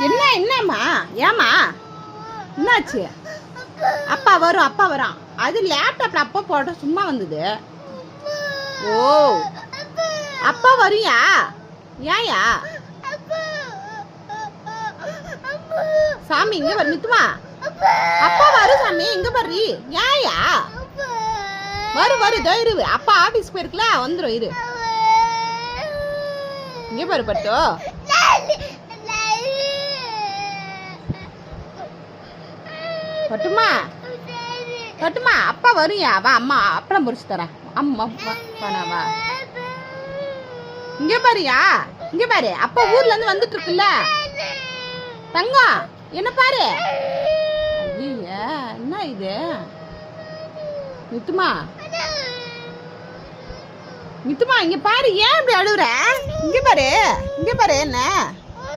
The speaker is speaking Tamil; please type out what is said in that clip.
என்னம்மா ஏமா என்னாச்சு? அப்பா வரும் அது லேப்டாப்ல அப்பா போட சும்மா வந்தது. ஓ அப்பா வரியா? ஏயா சாமி இங்க வர நித்துமா? அப்பா வரும் சாமி இங்க வர்றி. ஏயா வரும் இதோ இரு, அப்பா ஆபீஸ் போயிருக்கல வந்துடும் இரு. இங்க பாரு பட்டோ. பட்டுமா அப்பா வரியா? வா அம்மா அப்பளம் பொரிச்சு தரேன். அம்மா வா இங்க பாருயா, இங்க பாரு அப்பா ஊர்ல இருந்து வந்துட்டு இருக்குல்ல தங்கம். என்ன பாரு. ஐயா என்ன இது மித்துமா இங்க பாரு. ஏன் இப்படி அழுகுற? இங்க பாரு என்ன